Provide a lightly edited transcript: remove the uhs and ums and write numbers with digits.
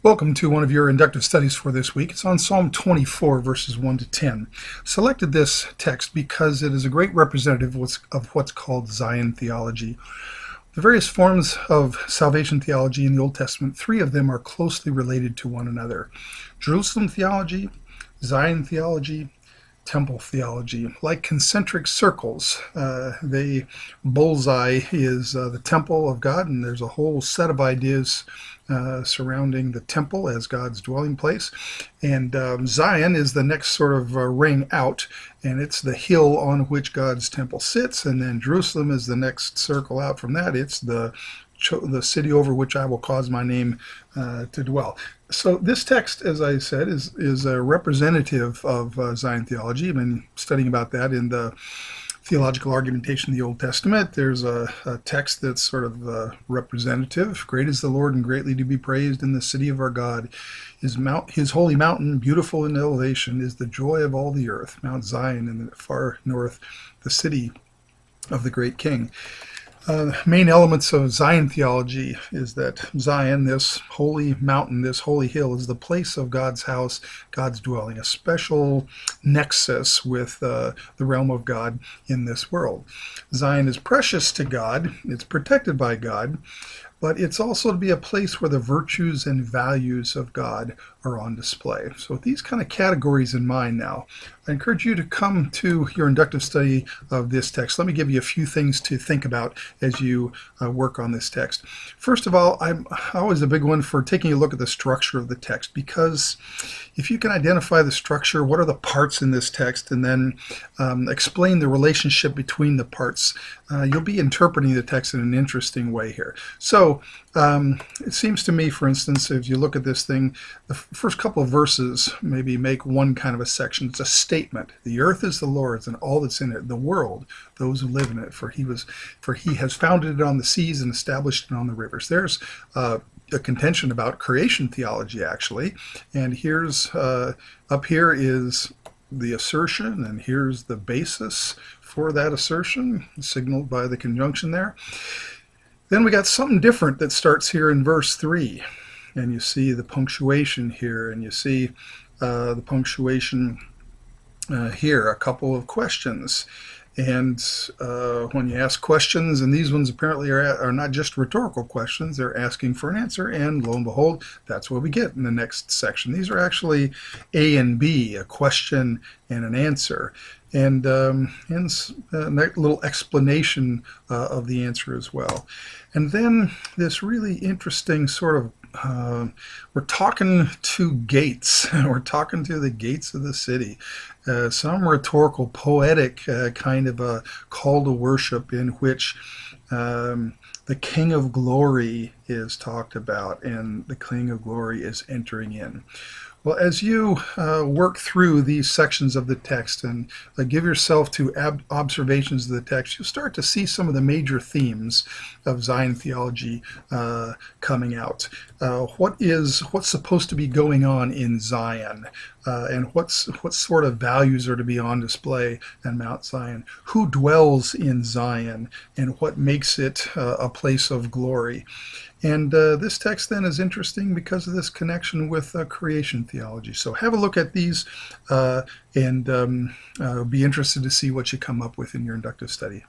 Welcome to one of your inductive studies for this week. It's on Psalm 24, verses 1 to 10. Selected this text because it is a great representative of what's called Zion theology. The various forms of salvation theology in the Old Testament, three of them are closely related to one another. Jerusalem theology, Zion theology, temple theology. Like concentric circles, the bullseye is the temple of God, and there's a whole set of ideas surrounding the temple as God's dwelling place. And Zion is the next sort of ring out, and it's the hill on which God's temple sits. And then Jerusalem is the next circle out from that. It's the city over which I will cause my name to dwell. So this text, as I said, is a representative of Zion theology. I've been studying about that in the theological argumentation of the Old Testament. There's a text that's sort of representative. Great is the Lord and greatly to be praised in the city of our God. His holy mountain, beautiful in elevation, is the joy of all the earth. Mount Zion in the far north, the city of the great King. Main elements of Zion theology is that Zion, this holy mountain, this holy hill, is the place of God's house, God's dwelling, a special nexus with the realm of God in this world. Zion is precious to God, it's protected by God, but it's also to be a place where the virtues and values of God are on display. So with these kind of categories in mind now, I encourage you to come to your inductive study of this text. Let me give you a few things to think about as you work on this text. First of all, I'm always a big one for taking a look at the structure of the text, because if you can identify the structure, what are the parts in this text, and then explain the relationship between the parts, you'll be interpreting the text in an interesting way here. So it seems to me, for instance, if you look at this thing, the first couple of verses maybe make one kind of a section. It's a statement. The earth is the Lord's and all that's in it, the world, those who live in it, for he has founded it on the seas and established it on the rivers. There's a contention about creation theology, actually, and here's up here is the assertion, and here's the basis for that assertion, signaled by the conjunction there. Then we got something different that starts here in verse 3, and you see the punctuation here, and you see the punctuation here, a couple of questions. And when you ask questions, and these ones apparently are not just rhetorical questions, they're asking for an answer, and lo and behold, that's what we get in the next section. These are actually A and B, a question and an answer, and a little explanation of the answer as well. And then this really interesting sort of we're talking to gates. We're talking to the gates of the city. Some rhetorical, poetic kind of a call to worship in which the King of Glory is talked about, and the King of Glory is entering in. Well, as you work through these sections of the text and give yourself to observations of the text, you'll start to see some of the major themes of Zion theology coming out. What's supposed to be going on in Zion, and what sort of values are to be on display in Mount Zion? Who dwells in Zion, and what makes it a place of glory? And this text then is interesting because of this connection with creation theology. So have a look at these and be interested to see what you come up with in your inductive study.